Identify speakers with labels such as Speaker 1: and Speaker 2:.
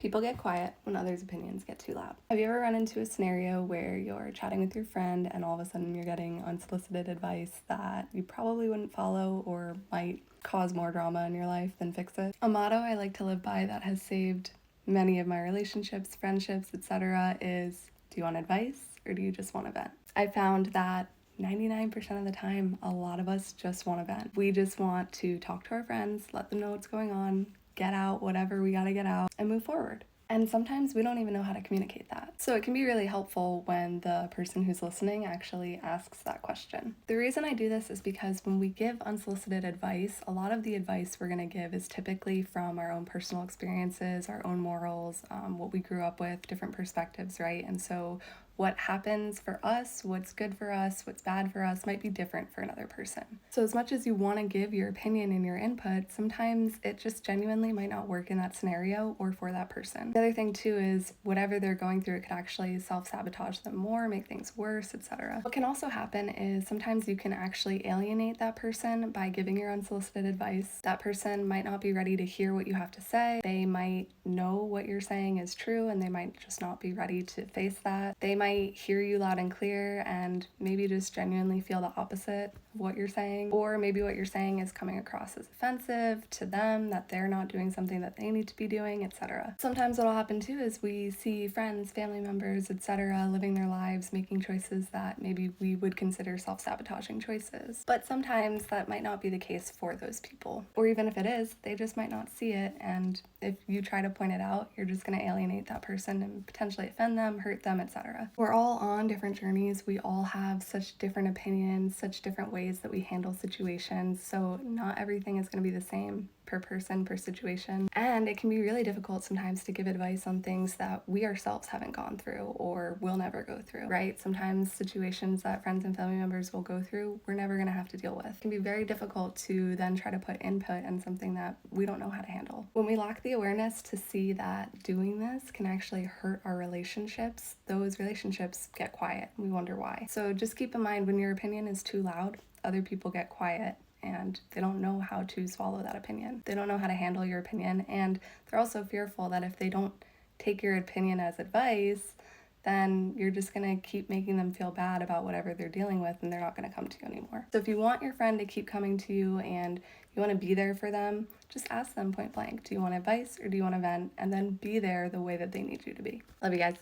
Speaker 1: People get quiet when others' opinions get too loud. Have you ever run into a scenario where you're chatting with your friend and all of a sudden you're getting unsolicited advice that you probably wouldn't follow or might cause more drama in your life than fix it? A motto I like to live by that has saved many of my relationships, friendships, etc. is, do you want advice or do you just want to vent? I found that 99% of the time, a lot of us just want to vent. We just want to talk to our friends, let them know what's going on, get out whatever we gotta get out, and move forward. And sometimes we don't even know how to communicate that. So it can be really helpful when the person who's listening actually asks that question. The reason I do this is because when we give unsolicited advice, a lot of the advice we're gonna give is typically from our own personal experiences, our own morals, what we grew up with, different perspectives, right? And so what happens for us, what's good for us, what's bad for us might be different for another person. So as much as you want to give your opinion and your input, sometimes it just genuinely might not work in that scenario or for that person. The other thing too is whatever they're going through, it could actually self-sabotage them more, make things worse, etc. What can also happen is sometimes you can actually alienate that person by giving your unsolicited advice. That person might not be ready to hear what you have to say. They might know what you're saying is true and they might just not be ready to face that. They might hear you loud and clear and maybe just genuinely feel the opposite of what you're saying, or maybe what you're saying is coming across as offensive to them, that they're not doing something that they need to be doing, etc. Sometimes what'll happen too is we see friends, family members, etc. living their lives, making choices that maybe we would consider self-sabotaging choices. But sometimes that might not be the case for those people. Or even if it is, they just might not see it, and if you try to point it out, you're just going to alienate that person and potentially offend them, hurt them, etc. We're all on different journeys. We all have such different opinions, such different ways that we handle situations. So not everything is going to be the same per person, per situation. And it can be really difficult sometimes to give advice on things that we ourselves haven't gone through or will never go through, right? Sometimes situations that friends and family members will go through, we're never going to have to deal with. It can be very difficult to then try to put input on something that we don't know how to handle. When we lack the awareness to see that doing this can actually hurt our relationships, those relationships get quiet. We wonder why. So just keep in mind, when your opinion is too loud, other people get quiet and they don't know how to swallow that opinion. They don't know how to handle your opinion, and they're also fearful that if they don't take your opinion as advice, then you're just going to keep making them feel bad about whatever they're dealing with, and they're not going to come to you anymore. So if you want your friend to keep coming to you and you want to be there for them, just ask them point blank, do you want advice or do you want to vent? And then be there the way that they need you to be. Love you guys.